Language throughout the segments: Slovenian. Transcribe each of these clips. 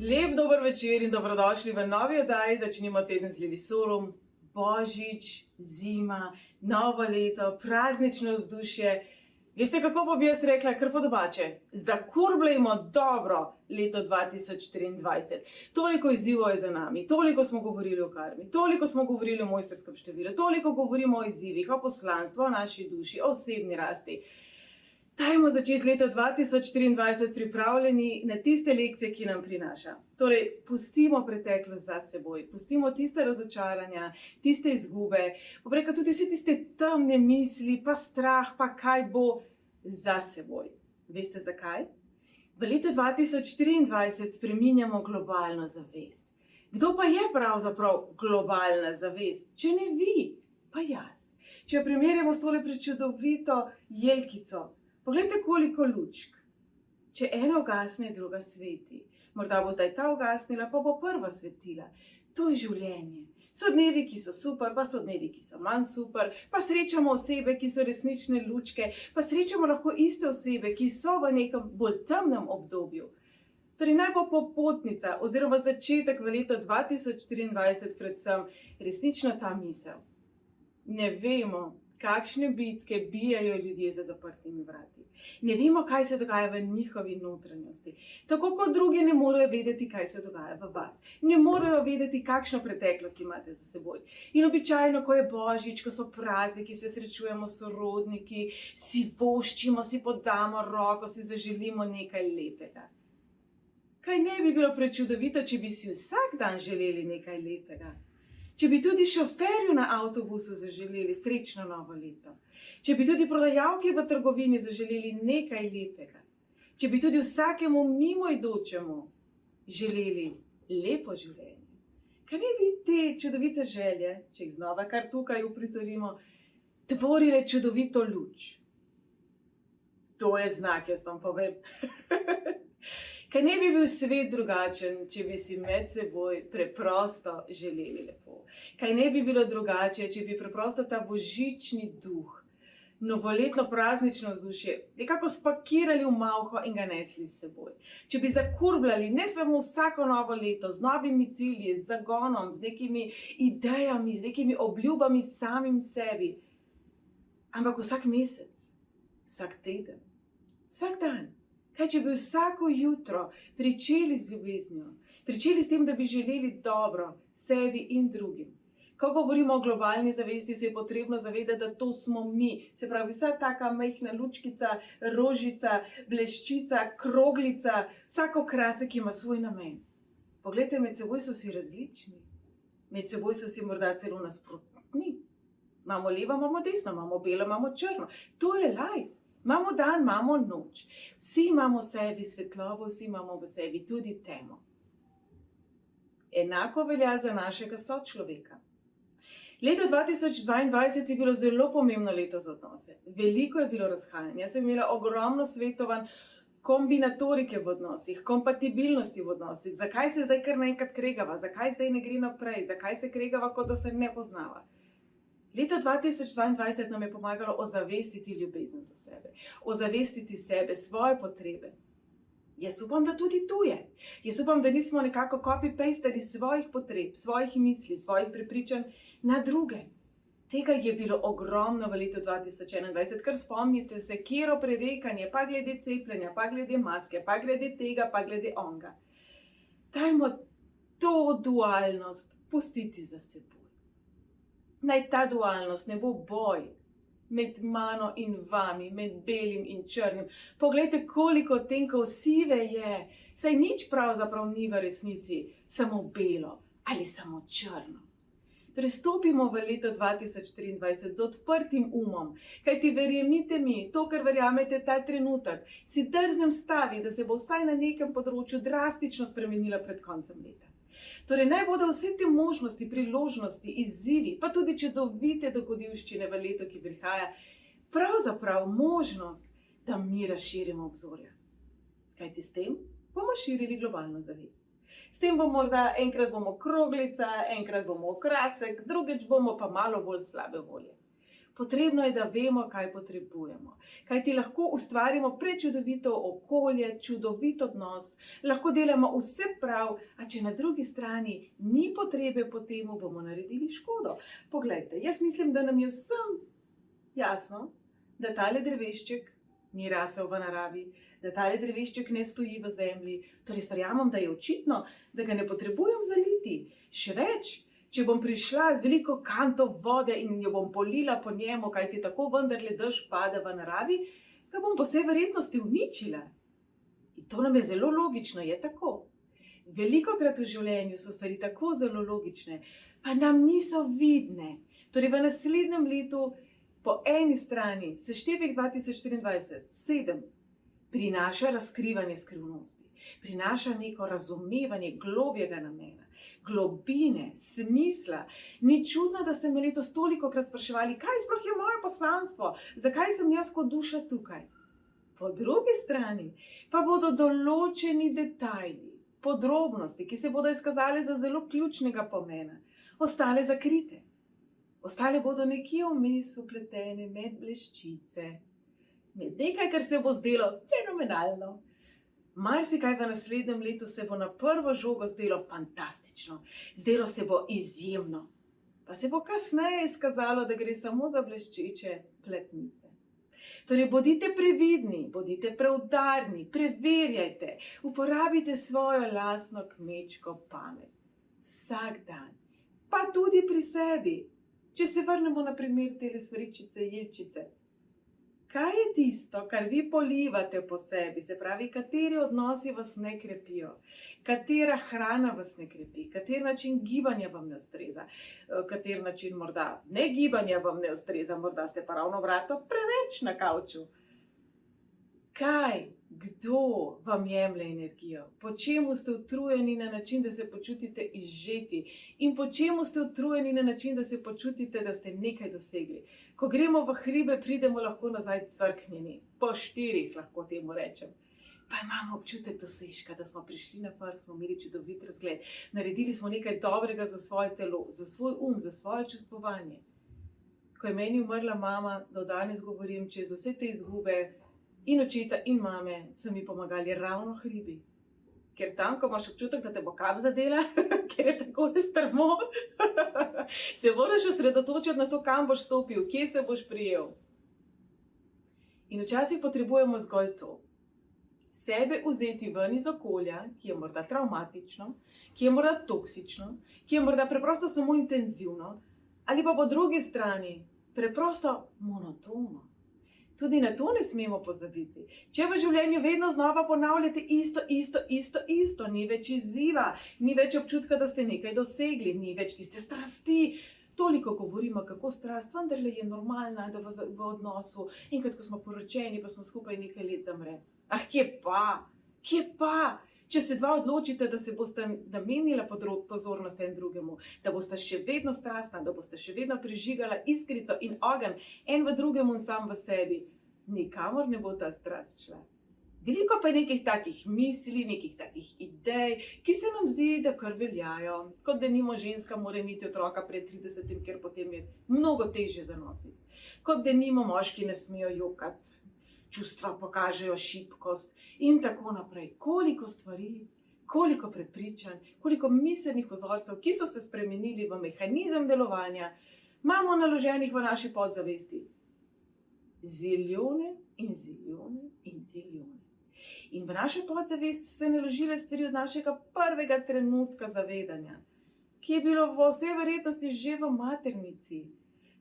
Lep dober večer in dobrodošli v novi oddaji. Začnimo teden z Livisolom. Božič, zima, novo leto, praznično vzdušje. Veste, kako bi jaz rekla, kar po domače? Zakurblejmo dobro leto 2023. Toliko izzivov je za nami, toliko smo govorili o karmi, toliko smo govorili o mojstrskem številu, toliko govorimo o izzivih, o poslanstvu, o naši duši, o osebni rasti. Dajmo začeti leto 2023 pripravljeni na tiste lekcije, ki nam prinaša. Torej, pustimo preteklost za seboj, pustimo tiste razočaranja, tiste izgube, pobreka tudi vse tiste temne misli, pa strah, pa kaj bo za seboj. Veste zakaj? V letu 2023 spreminjamo globalno zavest. Kdo pa je pravzaprav globalna zavest? Če ne vi, pa jaz. Če jo primerjamo s tole prečudovito jelkico, poglejte, koliko lučk. Če ena ugasne, druga sveti. Morda bo zdaj ta ugasnila, pa bo prva svetila. To je življenje. So dnevi, ki so super, pa so dnevi, ki so manj super, pa srečamo osebe, ki so resnične lučke, pa srečamo lahko iste osebe, ki so v nekem bolj temnem obdobju. Torej naj bo popotnica oziroma začetek v leto 2023 predvsem resnično ta misel. Ne vemo, kakšne bitke bijajo ljudje za zaprtimi vrati. Ne vemo, kaj se dogaja v njihovi notranjosti. Tako kot drugi ne morejo vedeti, kaj se dogaja v vas. Ne morejo vedeti, kakšno preteklost imate za seboj. In običajno, ko je Božič, ko so prazniki, se srečujemo s sorodniki, si voščimo, si podamo roko, si zaželimo nekaj lepega. Kaj ne bi bilo prečudovito, če bi si vsak dan želeli nekaj lepega? Če bi tudi šoferju na avtobusu zaželeli srečno novo leto. Če bi tudi prodajalki v trgovini zaželeli nekaj lepega. Če bi tudi vsakemu mimoidočemu želeli lepo življenje. Kaj ne bi te čudovite želje, če jih znova kar tukaj uprizorimo, tvorile čudovito luč? To je znak, jaz vam povem. Kaj ne bi bil svet drugačen, če bi si med seboj preprosto želeli lepo? Kaj ne bi bilo drugače, če bi preprosto ta božični duh, novoletno praznično vzdušje nekako spakirali v malho in ga nesli s seboj? Če bi zakurbljali ne samo vsako novo leto z novimi cilji, z zagonom, z nekimi idejami, z nekimi obljubami samim sebi, ampak vsak mesec, vsak teden, vsak dan. Kaj, če bi vsako jutro pričeli z ljubeznijo, pričeli s tem, da bi želeli dobro sebi in drugim. Ko govorimo o globalni zavesti, se je potrebno zavedati, da to smo mi. Se pravi, vsa taka majhna lučkica, rožica, bleščica, kroglica, vsako krasek ima svoj namen. Poglejte, med seboj so si različni. Med seboj so si morda celo nasprotni. Imamo levo, imamo desno, imamo belo, imamo črno. To je life. Imamo dan, imamo noč. Vsi imamo v sebi svetlobo, vsi imamo v sebi tudi temo. Enako velja za našega sočloveka. Leto 2022 je bilo zelo pomembno leto za odnose. Veliko je bilo razhajanja. Jaz sem imela ogromno svetovanj kombinatorike v odnosih, kompatibilnosti v odnosih. Zakaj se zdaj kar naenkrat kregava? Zakaj zdaj ne gre naprej? Zakaj se kregava, kot da se ne poznava? Leto 2022 nam je pomagalo ozavestiti ljubezen do sebe, ozavestiti sebe, svoje potrebe. Jaz upam, da tudi tu je. Jaz upam, da nismo nekako copy-pastali svojih potreb, svojih misli, svojih prepričanj na druge. Tega je bilo ogromno v letu 2021, ker spomnite se, kjero prerekanje, pa glede cepljenja, pa glede maske, pa glede tega, pa glede onga. Dajmo to dualnost pustiti za seboj. Naj ta dualnost ne bo boj med mano in vami, med belim in črnim. Poglejte, koliko odtenkov sive je. Saj nič pravzaprav ni v resnici samo belo ali samo črno. Torej, stopimo v leto 2023 z odprtim umom. Kajti verjemite mi, to, kar verjamete ta trenutek, si drznem stavi, da se bo vsaj na nekem področju drastično spremenila pred koncem leta. Torej, naj bodo vse te možnosti, priložnosti, izzivi, pa tudi čudovite dogodivščine v letu, ki prihaja, pravzaprav možnost, da mi razširimo obzorja. Kajti s tem bomo širili globalno zavest. S tem bomo morda enkrat bomo kroglica, enkrat bomo okrasek, drugič bomo pa malo bolj slabe volje. Potrebno je, da vemo, kaj potrebujemo. Kajti lahko ustvarimo prečudovito okolje, čudovit odnos, lahko delamo vse prav, a če na drugi strani ni potrebe po temu, bomo naredili škodo. Poglejte, jaz mislim, da nam je vsem jasno, da tale drevešček ni rasel v naravi, da tale drevešček ne stoji v zemlji. Torej, verjamem, da je očitno, da ga ne potrebujem zaliti. Še več, če bom prišla z veliko kanto vode in jo bom polila po njemu, kajti tako vendarle dež pade v naravi, ga bom po vsej verjetnosti uničila. In to nam je zelo logično, je tako. Velikokrat v življenju so stvari tako zelo logične, pa nam niso vidne. Torej, v naslednjem letu po eni strani seštevek 2024, 7, prinaša razkrivanje skrivnosti, prinaša neko razumevanje globjega namena, globine, smisla. Ni čudno, da ste me letos tolikokrat spraševali, kaj sploh je moje poslanstvo, zakaj sem jaz kot duša tukaj. Po drugi strani pa bodo določeni detajli, podrobnosti, ki se bodo izkazali za zelo ključnega pomena, ostale zakrite. Ostale bodo nekje vmes vpletene med bleščice, med nekaj, kar se bo zdelo fenomenalno. Marsikaj v naslednjem letu se bo na prvo žogo zdelo fantastično, zdelo se bo izjemno, pa se bo kasneje izkazalo, da gre samo za bleščeče pletnice. Torej, bodite previdni, bodite preudarni, preverjajte, uporabite svojo lastno kmečko pamet. Vsak dan, pa tudi pri sebi. Če se vrnemo na primer tele svaričice, jelčice. Kaj je tisto, kar vi polivate po sebi, se pravi, kateri odnosi vas ne krepijo, katera hrana vas ne krepi, kater način gibanja vam ne ustreza, kater način morda ne gibanja vam ne ustreza, morda ste pa ravno vrato preveč na kavču. Kaj, kdo vam jemlje energijo? Po čemu ste utrujeni na način, da se počutite izžeti? In po čemu ste utrujeni na način, da se počutite, da ste nekaj dosegli? Ko gremo v hribe, pridemo lahko nazaj crknjeni. Po 4 lahko temu rečem. Pa imamo občutek dosežka, da smo prišli na vrh, smo imeli čudovit razgled. Naredili smo nekaj dobrega za svoje telo, za svoj za svoje čustvovanje. Ko je meni umrla mama, do danes govorim, čez vse te izgube, in očeta in mame so mi pomagali ravno hribi. Ker tam, ko imaš občutek, da te bo kap zadela, ker je tako nestrmo, se moraš osredotočiti na to, kam boš stopil, kje se boš prijel. In včasih potrebujemo zgolj to. Sebe vzeti ven iz okolja, ki je morda travmatično, ki je morda toksično, ki je morda preprosto samo intenzivno, ali pa po drugi strani preprosto monotono. Tudi na to ne smemo pozabiti. Če v življenju vedno znova ponavljate isto, ni več izziva, ni več občutka, da ste nekaj dosegli, ni več tiste strasti. Toliko govorimo, kako strast vendarle je normalna, da v odnosu, enkrat, ko smo poročeni, pa smo skupaj nekaj let zamre. Ah, kje pa? Če se dva odločite, da se boste namenila pozornost en drugemu, da boste še vedno strastna, da boste še vedno prižigala iskrico in ogenj en v drugemu in sam v sebi, nikamor ne bo ta strast šla. Veliko pa je nekih takih misli, nekih takih idej, ki se nam zdi, da kar veljajo. Kot denimo ženska mora imeti otroka pred 30, ker potem je mnogo težje zanositi. Kot denimo moški ne smejo jokati. Čustva pokažejo šibkost in tako naprej. Koliko stvari, koliko prepričanj, koliko miselnih vzorcev, ki so se spremenili v mehanizem delovanja, imamo naloženih v naši podzavesti. Ziljone in ziljone in ziljone. In v naše podzavest se naložile stvari od našega prvega trenutka zavedanja, ki je bilo v vsej verjetnosti že v maternici.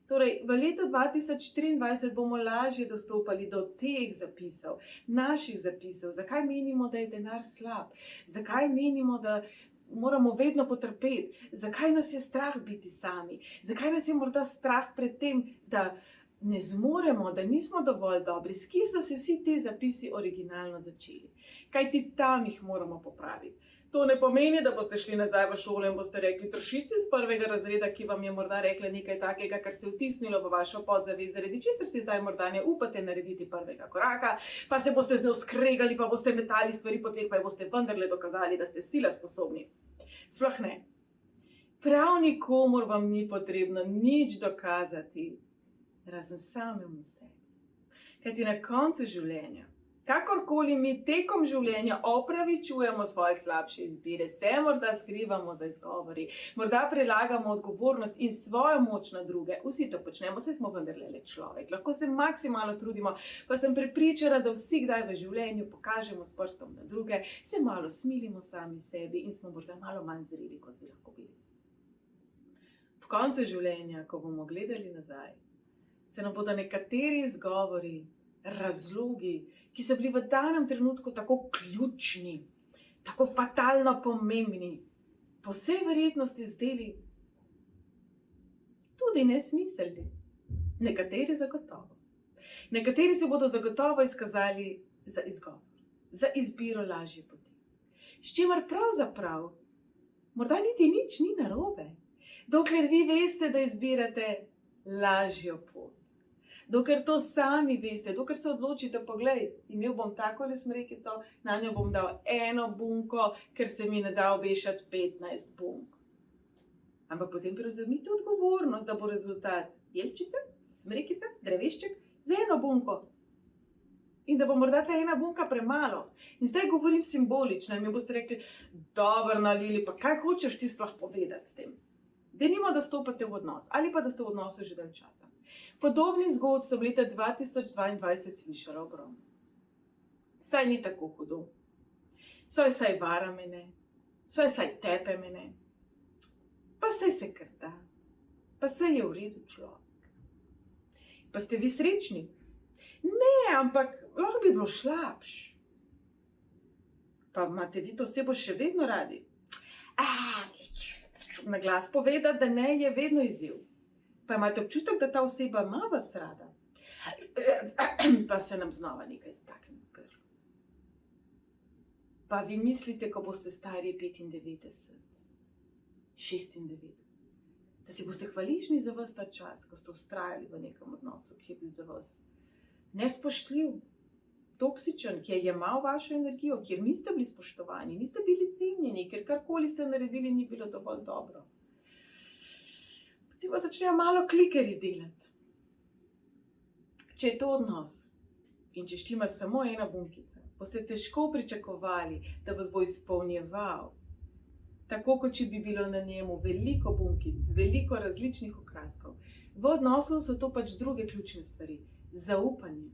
Torej, v letu 2023 bomo lažje dostopali do teh zapisov, naših zapisov, zakaj menimo, da je denar slab, zakaj menimo, da moramo vedno potrpeti, zakaj nas je strah biti sami, zakaj nas je morda strah pred tem, da ne zmoremo, da nismo dovolj dobri, s kje so se vsi ti zapisi originalno začeli, kajti tam jih moramo popraviti. To ne pomeni, da boste šli nazaj v šolo in boste rekli trošici iz 1. razreda, ki vam je morda rekla nekaj takega, kar se je vtisnilo v vašo podzavest, zaradi česar si zdaj morda ne upate narediti prvega koraka, pa se boste z njo skregali, pa boste metali stvari po tleh, pa boste vendarle dokazali, da ste sila sposobni. Sploh ne. Prav nikomur vam ni potrebno nič dokazati. razen samemu sebi. Kajti na koncu življenja, kakorkoli mi tekom življenja opravičujemo svoje slabše izbire, se morda skrivamo za izgovori, morda prelagamo odgovornost in svojo moč na druge, vsi to počnemo, saj smo vendarle le človek, lahko se maksimalno trudimo, pa sem prepričana, da vsi kdaj v življenju pokažemo s prstom na druge, se malo smilimo sami sebi in smo morda malo manj zreli, kot bi lahko bili. V koncu življenja, ko bomo gledali nazaj, se nam bodo nekateri izgovori, razlogi, ki so bili v danem trenutku tako ključni, tako fatalno pomembni, po vsej verjetnosti zdeli tudi nesmiselni. Nekateri zagotovo. Nekateri se bodo zagotovo izkazali za izgovor, za izbiro lažje poti. S čimer pravzaprav morda niti nič ni narobe, dokler vi veste, da izbirate lažjo pot. Dokler to sami veste, dokler se odločite, poglej, imel bom takole smrekico, na njo bom dal eno bunko, ker se mi ne da obešati 15 bunk. Ampak potem prevzemite odgovornost, da bo rezultat jelčica, smrekica, drevešček za eno bunko. In da bo morda ta ena bunka premalo. In zdaj govorim simbolično in mi boste rekli, dobro, Lili, pa kaj hočeš ti sploh povedati s tem? Denimo, da stopate v odnos ali pa da ste v odnosu že dalj časa. Podobnih zgodb sem leta 2022 slišala ogromno. Saj ni tako hudo. Saj vara me ne. Saj tepe me ne. Pa saj se kar da. Pa saj je v redu človek. Pa ste vi srečni? Ne, ampak lahko bi bilo slabš. Pa imate vi to osebo še vedno radi? Na glas povedati, da ne, je vedno izziv. Pa imate občutek, da ta oseba ima vas rada. Pa se nam znova nekaj zatakne v grlu. Pa vi mislite, ko boste stari 95, 96, da si boste hvaležni za ves ta čas, ko ste vztrajali v nekem odnosu, ki je bil za vas nespoštljiv, toksičen, ki je jemal vašo energijo, kjer niste bili spoštovani, niste bili cenjeni, ker karkoli ste naredili, ni bilo dovolj dobro. Potem pa začnejo malo klikerji delati. Če je to odnos in če štima samo ena bunkica, boste težko pričakovali, da vas bo izpolnjeval, tako kot če bi bilo na njemu veliko bunkic, veliko različnih okraskov. V odnosu so to pač druge ključne stvari. Zaupanje.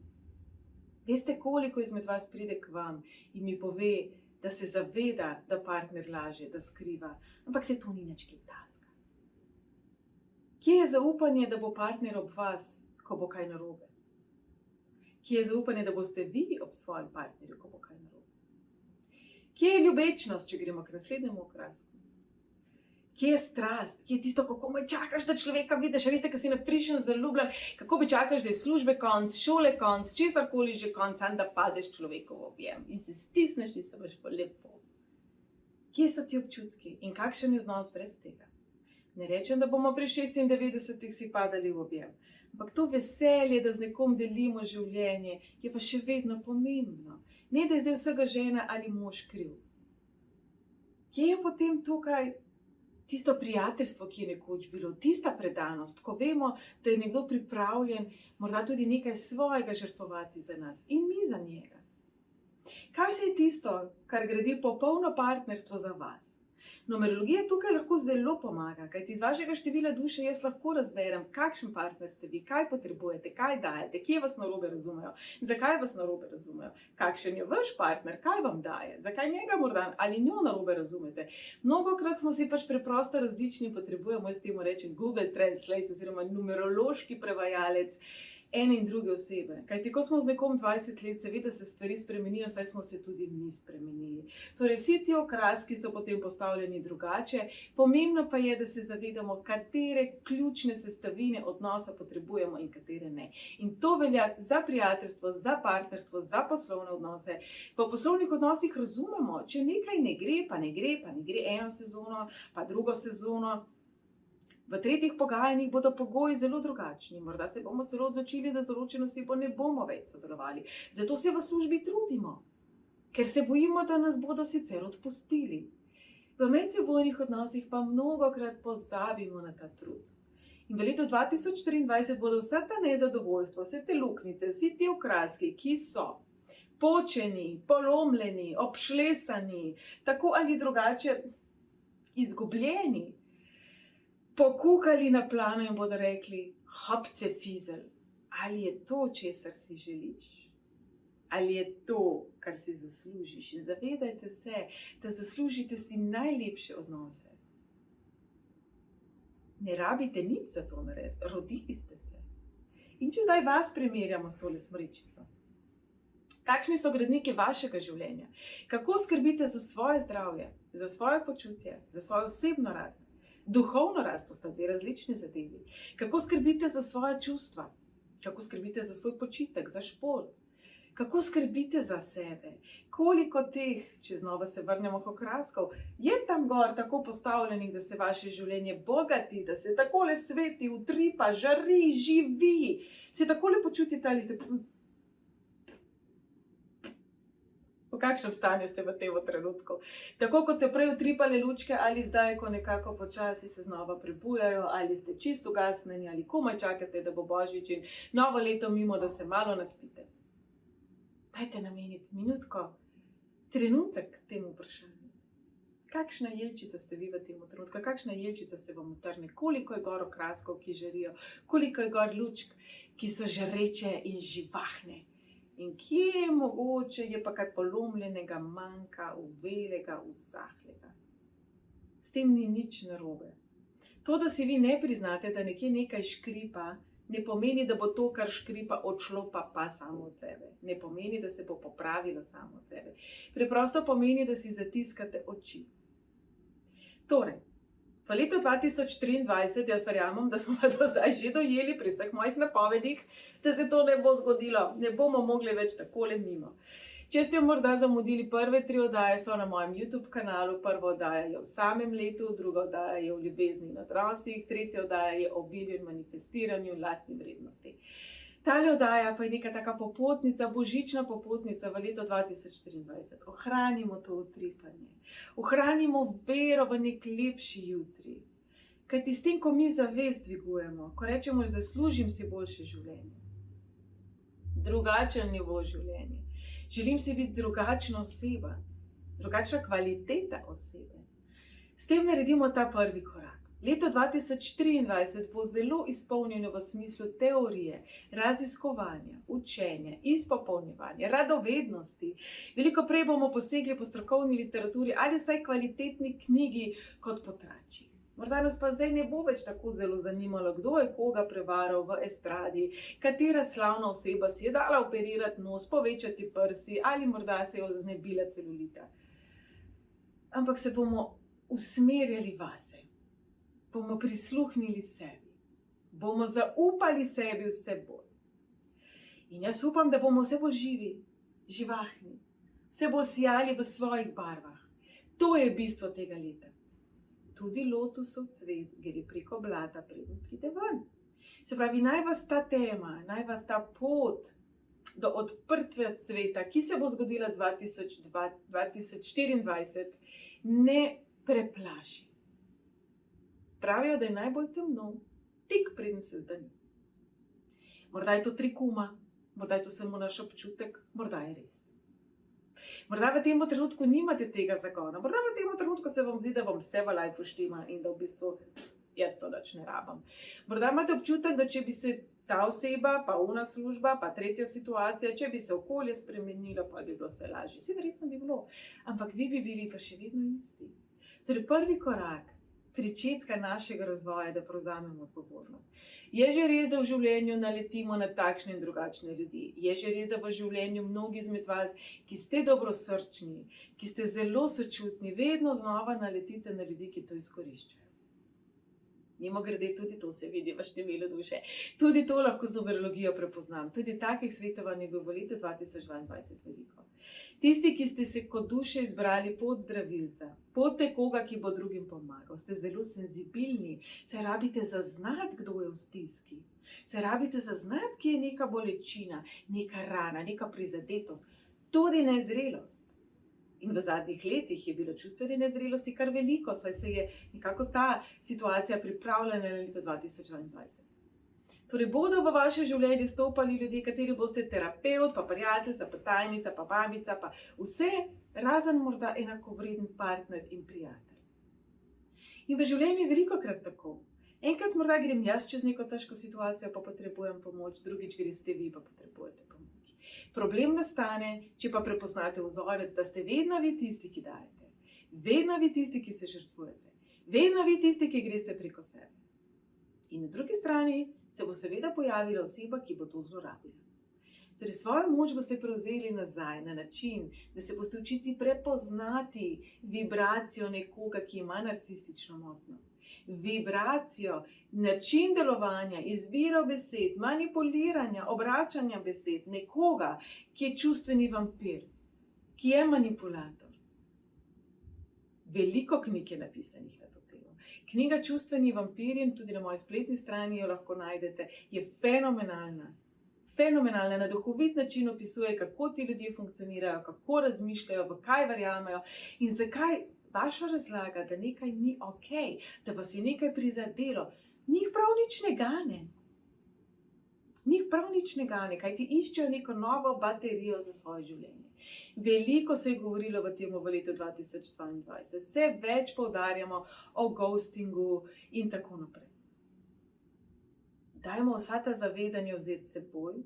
Veste, koliko izmed vas pride k vam in mi pove, da se zaveda, da partner laže, da skriva, ampak se to ni nič kaj takega. Kje je zaupanje, da bo partner ob vas, ko bo kaj narobe? Kje je zaupanje, da boste vi ob svojem partnerju, ko bo kaj narobe? Kje je ljubečnost, če gremo k naslednjemu okrasku? Kje je strast? Kje je tisto, kako me čakaš, da človeka vidiš? Veste, ko si naprišen zaljubljen, kako bi čakaš, da je službe konc, šole konc, česarkoli že konc, da padeš človeku v objem in se stisneš in se boš pa lepo. Kje so ti občutki in kakšen je odnos brez tega? Ne rečem, da bomo pri 96 si padali v objem, ampak to veselje, da z nekom delimo življenje, je pa še vedno pomembno. Ne, da je zdaj vsega žena ali mož kriv. Kje je potem tukaj tisto prijateljstvo, ki je nekoč bilo, tista predanost, ko vemo, da je nekdo pripravljen morda tudi nekaj svojega žrtvovati za nas in mi za njega? Kaj vse je tisto, kar gradi popolno partnerstvo za vas? Numerologija tukaj lahko zelo pomaga, kajti iz vašega števila duše jaz lahko razberem, kakšen partner ste vi, kaj potrebujete, kaj dajete, kje vas narobe razumejo, zakaj vas narobe razumejo, kakšen je vaš partner, kaj vam daje, zakaj njega morda ali njo narobe razumete. Mnogokrat smo si pač preprosto različni in potrebujemo, jaz temu rečem, Google Translate oziroma numerološki prevajalec ene in druge osebe. Kajti ko smo z nekom 20 let, seveda se stvari spremenijo, saj smo se tudi mi spremenili. Torej vsi ti okraski so potem postavljeni drugače, pomembno pa je, da se zavedamo, katere ključne sestavine odnosa potrebujemo in katere ne. In to velja za prijateljstvo, za partnerstvo, za poslovne odnose. V poslovnih odnosih razumemo, če nekaj ne gre, pa ne gre, pa ne gre eno sezono, pa drugo sezono. V tretjih pogajanjih bodo pogoji zelo drugačni. Morda se bomo celo odločili, da z določeno osebo ne bomo več sodelovali. Zato se v službi trudimo, ker se bojimo, da nas bodo sicer odpustili. V medsebojnih odnosih pa mnogokrat pozabimo na ta trud. In v letu 2023 bodo vsa ta nezadovoljstva, vse te luknjice, vsi ti okraski, ki so počeni, polomljeni, obšlesani, tako ali drugače izgubljeni, pokukali na plano in bodo rekli, hopce fizel, ali je to, česar si želiš? Ali je to, kar si zaslužiš? In zavedajte se, da zaslužite si najlepše odnose. Ne rabite nič za to narediti, rodili ste se. In če zdaj vas primerjamo s tole smrečico, kakšni so gradniki vašega življenja? Kako skrbite za svoje zdravje, za svoje počutje, za svojo osebno rast, duhovno rast, to sta dve različni zadevi. Kako skrbite za svoje čustva? Kako skrbite za svoj počitek, za šport? Kako skrbite za sebe? Koliko teh, če znova se vrnemo k okraskov, je tam gor tako postavljenih, da se vaše življenje bogati, da se takole sveti, utripa, žari, živi, se takole počutite ali ste... V kakšnem stanju ste v tem trenutku? Tako kot ste prej utripali lučke ali zdaj, ko nekako počasi se znova prebujajo, ali ste čisto ugasnjeni, ali komaj čakate, da bo Božič in novo leto mimo, da se malo naspite. Dajte nameniti minutko, trenutek temu vprašanju. Kakšna jelčica ste vi v tem trenutku? Kakšna jelčica se vam utrne? Koliko je gor okraskov, ki žarijo? Koliko je gor lučk, ki so žareče in živahne? In kje mogoče je pa kaj polomljenega, manjka, uvelega, usahlega. S tem ni nič narobe. To, da si vi ne priznate, da nekje nekaj škripa, ne pomeni, da bo to, kar škripa, odšlo pa samo od sebe. Ne pomeni, da se bo popravilo samo od sebe. Preprosto pomeni, da si zatiskate oči. Torej, v letu 2023 jaz verjamem, da smo pa do zdaj že dojeli pri vseh mojih napovedih, da se to ne bo zgodilo, ne bomo mogli več takole mimo. Če ste morda zamudili prve 3 oddaje, so na mojem YouTube kanalu. Prva oddaja je v samem letu, druga oddaja je v ljubezni in odnosih, tretja oddaja je o obilju in manifestiranju in lastni vrednosti. Tale oddaja pa je neka taka popotnica, božična popotnica v leto 2024. Ohranimo to utripanje, ohranimo vero v nek lepši jutri. Kajti s tem, ko mi zavest dvigujemo, ko rečemo, zaslužim si boljše življenje, drugačen nivo življenja, želim si biti drugačna oseba, drugačna kvaliteta osebe, s tem naredimo ta prvi korak. Leto 2023 bo zelo izpolnjeno v smislu teorije, raziskovanja, učenja, izpopolnjevanja, radovednosti. Veliko prej bomo posegli po strokovni literaturi ali vsaj kvalitetni knjigi kot po tračih. Morda nas pa zdaj ne bo več tako zelo zanimalo, kdo je koga prevaral v estradi, katera slavna oseba si je dala operirati nos, povečati prsi ali morda se je znebila celulita. Ampak se bomo usmerjali vase. Bomo prisluhnili sebi, bomo zaupali sebi vse bolj. In jaz upam, da bomo vse bolj živi, živahni, vse bolj sijali v svojih barvah. To je bistvo tega leta. Tudi lotusov cvet gre preko blata, preden pride ven. Se pravi, naj vas ta tema, naj vas ta pot do odprtja cveta, ki se bo zgodila 2024, ne preplaši. Pravijo, da je najbolj temno, tik preden se zdani. Morda je to trikuma, morda je to samo naš občutek, morda je res. Morda v tem trenutku nimate tega zagona, morda v tem trenutku se vam zdi, da vam vse v lifeu štima in da v bistvu jaz to nič ne rabim. Morda imate občutek, da če bi se ta oseba, pa ona služba, pa tretja situacija, če bi se okolje spremenilo, pa bi bilo vse lažje. Vse verjetno bi bilo, ampak vi bi bili pa še vedno isti. Torej prvi korak pričetka našega razvoja, da prevzamemo odgovornost. Je že res, da v življenju naletimo na takšne in drugačne ljudi. Je že res, da v življenju mnogi izmed vas, ki ste dobrosrčni, ki ste zelo sočutni, vedno znova naletite na ljudi, ki to izkoriščajo. Mimogrede, tudi to se vidi v številu duše. Tudi to lahko z numerologijo prepoznam. Tudi takih svetovanj je bilo v letu 2022 veliko. Tisti, ki ste se kot duše izbrali pot zdravilca, pot nekoga, ki bo drugim pomagal, ste zelo senzibilni, se rabite zaznati, kdo je v stiski. Se rabite zaznati, kje je neka bolečina, neka rana, neka prizadetost, tudi nezrelost. In v zadnjih letih je bilo čustvene nezrelosti kar veliko, saj se je nekako ta situacija pripravljala na leto 2022. Torej bodo v vaše življenje stopali ljudje, kateri boste terapevt, pa prijateljica, pa tajnica, pa babica, pa vse, razen morda enakovreden partner in prijatelj. In v življenju je velikokrat tako. Enkrat morda grem jaz čez neko težko situacijo, pa potrebujem pomoč, drugič greste vi, pa potrebujete pomoč. Problem nastane, če pa prepoznate vzorec, da ste vedno vi tisti, ki dajete, vedno vi tisti, ki se žrtvujete, vedno vi tisti, ki greste preko sebe. In na drugi strani se bo seveda pojavila oseba, ki bo to zlorabila. Torej, svojo moč boste prevzeli nazaj na način, da se boste učili prepoznati vibracijo nekoga, ki ima narcistično motnjo. Vibracijo, način delovanja, izbiro besed, manipuliranja, obračanja besed nekoga, ki je čustveni vampir, ki je manipulator. Veliko knjig je napisanih na to temo. Knjiga Čustveni vampiri, tudi na moji spletni strani jo lahko najdete, je fenomenalna. Fenomenalna, na duhovit način opisuje, kako ti ljudje funkcionirajo, kako razmišljajo, v kaj verjamejo in zakaj vaša razlaga, da nekaj ni ok, da vas je nekaj prizadelo, njih prav nič ne gane. Njih prav nič ne gane, kaj ti iščejo neko novo baterijo za svoje življenje. Veliko se je govorilo v tem v letu 2022, vse več poudarjamo o ghostingu in tako naprej. Dajmo vsa ta zavedanja vzeti seboj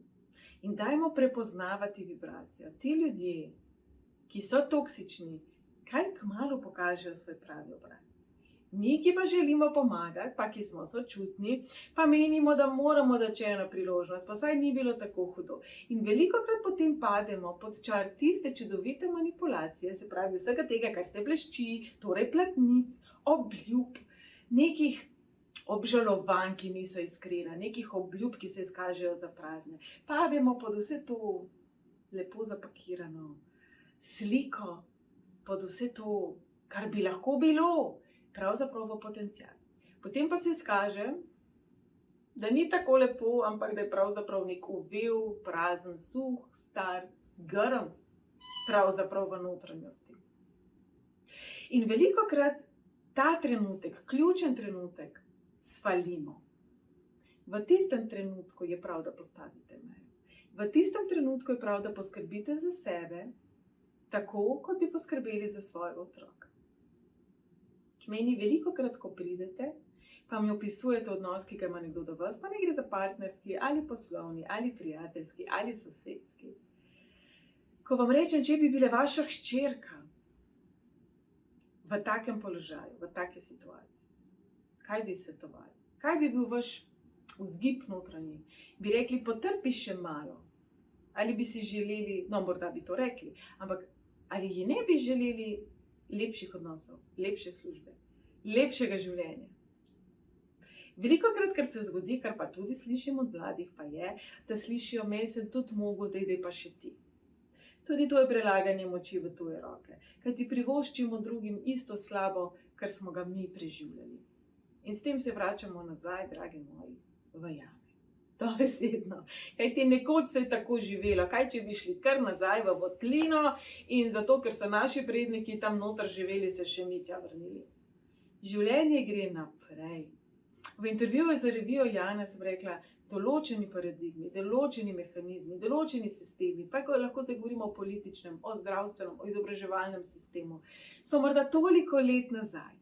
in dajmo prepoznavati vibracijo. Ti ljudje, ki so toksični, kaj kmalu pokažejo svoj pravi obraz. Mi, ki pa želimo pomagati, pa ki smo sočutni, pa menimo, da moramo dati eno priložnost, pa saj ni bilo tako hudo. In velikokrat potem pademo pod čar tiste čudovite manipulacije, se pravi vsega tega, kar se blešči, torej platnic, obljub, nekih obžalovanj, ki niso iskrena, nekih obljub, ki se izkažejo za prazne. Pademo pod vse to lepo zapakirano sliko, pod vse to, kar bi lahko bilo, pravzaprav v potencial. Potem pa se izkaže, da ni tako lepo, ampak da je pravzaprav nek uvel, prazen, suh, star, grm, pravzaprav v notranjosti. In velikokrat ta trenutek, ključen trenutek, svalimo. V tistem trenutku je prav, da postavite mejo. V tistem trenutku je prav, da poskrbite za sebe, tako kot bi poskrbeli za svojega otroka. K meni velikokrat, ko pridete, pa mi opisujete odnos, ki ga ima nekdo do vas, pa ne gre za partnerski, ali poslovni, ali prijateljski, ali sosedski. Ko vam rečem, če bi bila vaša hčerka v takem položaju, v taki situaciji, kaj bi svetovali? Kaj bi bil vaš vzgib notranji? Bi rekli, potrpi še malo. Ali bi si želeli, no morda bi to rekli, ampak ali ji ne bi želeli lepših odnosov, lepše službe, lepšega življenja? Velikokrat, kar se zgodi, kar pa tudi slišim od mladih, pa je, da slišijo, me sem tudi mogel, zdaj pa še ti. Tudi to je prelaganje moči v tuje roke, kaj ti privoščimo drugim isto slabo, kar smo ga mi preživljali. In s tem se vračamo nazaj, dragi moji, v jame. Dobesedno. Kaj ti nekoč se je tako živelo, kaj če bi šli kar nazaj v votlino in zato, ker so naši predniki tam noter živeli, se še mi tja vrnili. Življenje gre naprej. V intervjuju za revijo Jana sem rekla, določeni paradigmi, določeni mehanizmi, določeni sistemi, pa lahko zdaj govorimo o političnem, o zdravstvenem, o izobraževalnem sistemu, so morda toliko let nazaj,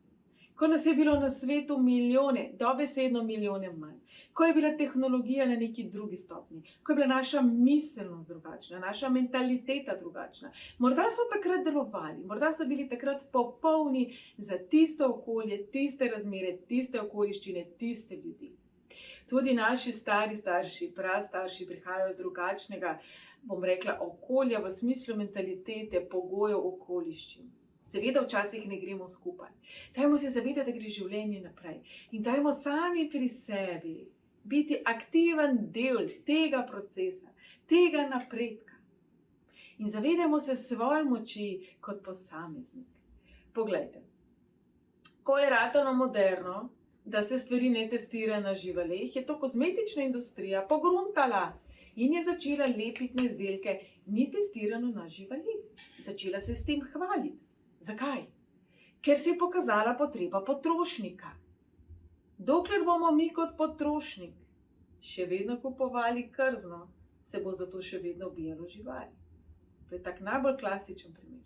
ko nas je bilo na svetu milijone, dobesedno milijone manj, ko je bila tehnologija na neki drugi stopnji, ko je bila naša miselnost drugačna, naša mentaliteta drugačna. Morda so takrat delovali, morda so bili takrat popolni za tisto okolje, tiste razmere, tiste okoliščine, tiste ljudi. Tudi naši stari starši, prastarši prihajajo z drugačnega, bom rekla, okolja v smislu mentalitete, pogojev, okoliščin. Seveda včasih ne gremo skupaj. Dajmo se zavedati, da gre življenje naprej. In dajmo sami pri sebi biti aktiven del tega procesa, tega napredka. In zavedamo se svoje moči kot posameznik. Poglejte, ko je ratalo moderno, da se stvari ne testirajo na živalih, je to kozmetična industrija pogruntala in je začela lepiti na izdelke, ni testirano na živalih. začela se s tem hvaliti. Zakaj? Ker se je pokazala potreba potrošnika. Dokler bomo mi kot potrošnik še vedno kupovali krzno, se bo zato še vedno ubijalo živali. To je tak najbolj klasičen primer.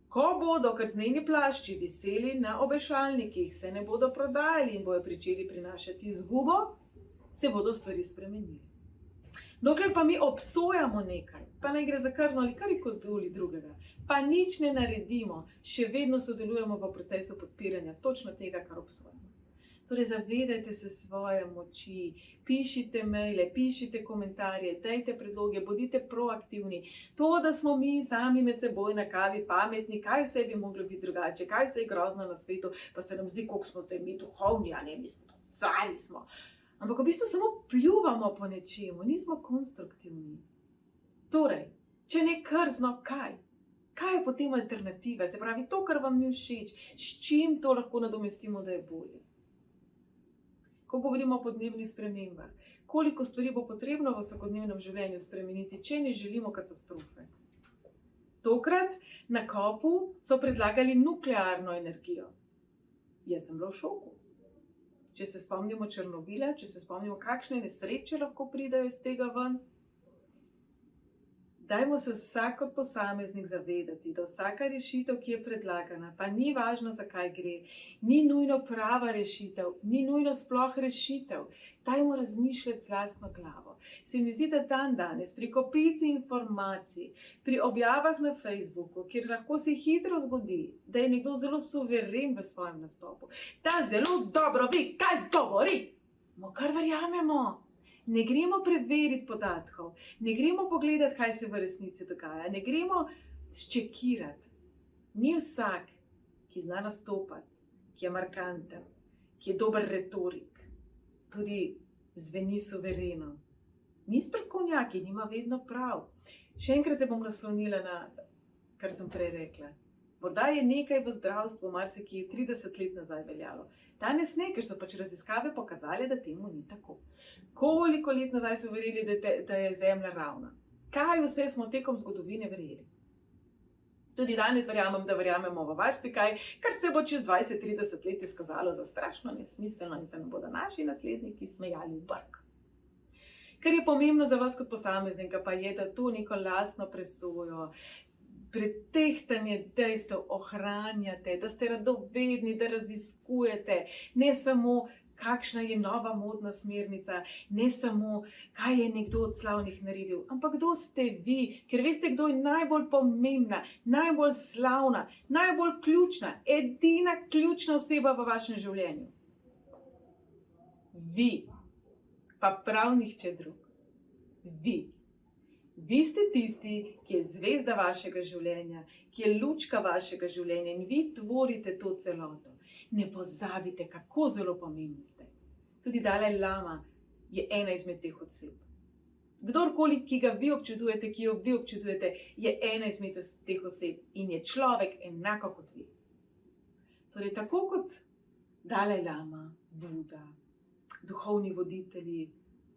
Ko bodo krzneni plašči viseli na obešalnikih, se ne bodo prodajali in bojo pričeli prinašati izgubo, se bodo stvari spremenili. Dokler pa mi obsojamo nekaj, pa naj gre za krzno ali karkoli drugega, pa nič ne naredimo, še vedno sodelujemo v procesu podpiranja točno tega, kar obsojamo. Torej, zavedajte se svoje moči, pišite maile, pišite komentarje, dajte predloge, bodite proaktivni. To, da smo mi sami med seboj na kavi pametni, kaj vse bi moglo biti drugače, kaj vse je grozno na svetu, pa se nam zdi, koliko smo zdaj mi duhovni, a ne, mi smo cari smo. Ampak v bistvu samo pljuvamo po nečemu, nismo konstruktivni. Torej, če ne krzno, kaj? Kaj je potem alternativa? Se pravi, to, kar vam ni všeč, s čim to lahko nadomestimo, da je bolje? Ko govorimo o podnebnih spremembah, koliko stvari bo potrebno v vsakodnevnem življenju spremeniti, če ne želimo katastrofe. Tokrat na kopu so predlagali nuklearno energijo. Jaz sem bila v šoku. Če se spomnimo Černobila, če se spomnimo, kakšne nesreče lahko pridejo iz tega ven, dajmo se vsak kot posameznik zavedati, da vsaka rešitev, ki je predlagana, pa ni važno, zakaj gre, ni nujno prava rešitev, ni nujno sploh rešitev. Dajmo razmišljati z lastno glavo. Se mi zdi, da danes pri kopici informacij, pri objavah na Facebooku, kjer lahko se hitro zgodi, da je nekdo zelo suveren v svojem nastopu, da zelo dobro ve, kaj govori, mu kar verjamemo. Ne gremo preveriti podatkov, ne gremo pogledati, kaj se v resnici dogaja, ne gremo ščekirati. Ni vsak, ki zna nastopati, ki je markanten, ki je dober retorik, tudi zveni suvereno. Ni strokovnjak in ima vedno prav. Še enkrat se bom naslonila na, kar sem prej rekla. Morda je nekaj v zdravstvu, marsikje 30 let nazaj veljalo. Danes ne, ker so pač raziskave pokazali, da temu ni tako. Koliko let nazaj so verjeli, da je Zemlja ravna? Kaj vse smo tekom zgodovine verjeli? Tudi danes verjamem, da verjamemo v marsikaj, kar se bo čez 20-30 let izkazalo za strašno nesmiselno in se nam bodo naši nasledniki smejali v brk. Kar je pomembno za vas kot posameznika, pa je, da to neko lastno presojo, pretehtanje dejstev ohranjate, da ste radovedni, da raziskujete, ne samo kakšna je nova modna smernica, ne samo kaj je nekdo od slavnih naredil, ampak kdo ste vi, ker veste, kdo je najbolj pomembna, najbolj slavna, najbolj ključna, edina ključna oseba v vašem življenju. Vi, pa prav nihče drug. Vi. Vi ste tisti, ki je zvezda vašega življenja, ki je lučka vašega življenja in vi tvorite to celoto. Ne pozabite, kako zelo pomembni ste. Tudi Dalaj Lama je ena izmed teh oseb. Kdorkoli, ki ga vi občudujete, ki jo vi občudujete, je ena izmed teh oseb in je človek enako kot vi. Torej, tako kot Dalaj Lama, Buda, duhovni voditelji,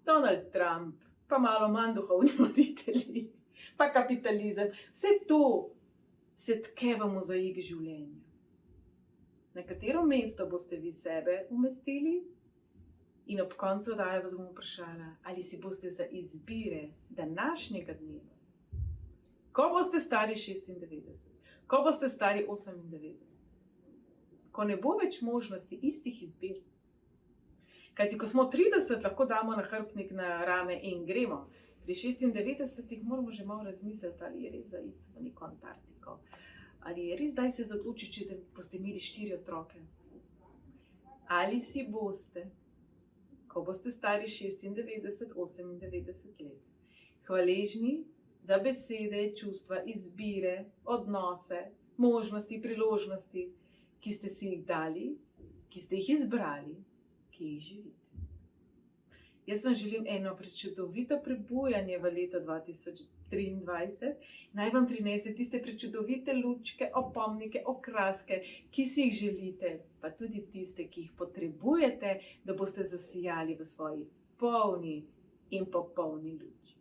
Donald Trump, pa malo manj duhovni voditelji, pa kapitalizem. Vse to se tke v mozaik življenja. Na katero mesto boste vi sebe umestili? In ob koncu oddaje vas bom vprašala, ali si boste za izbire današnjega dneva, ko boste stari 96, ko boste stari 98, ko ne bo več možnosti istih izbir. Kajti, ko smo 30, lahko damo nahrbtnik na rame in gremo. Pri 96 moramo že malo razmisliti, ali je res za iti v neko Antarktiko. Ali je res zdaj se zaključiti, če boste imeli 4 otroke. Ali si boste, ko boste stari 96, 98 let, hvaležni za besede, čustva, izbire, odnose, možnosti, priložnosti, ki ste si jih dali, ki ste jih izbrali, ki jih živite. Jaz vam želim eno prečudovito prebujanje v leto 2023. Naj vam prinese tiste prečudovite lučke, opomnike, okraske, ki si jih želite, pa tudi tiste, ki jih potrebujete, da boste zasijali v svoji polni in popolni luči.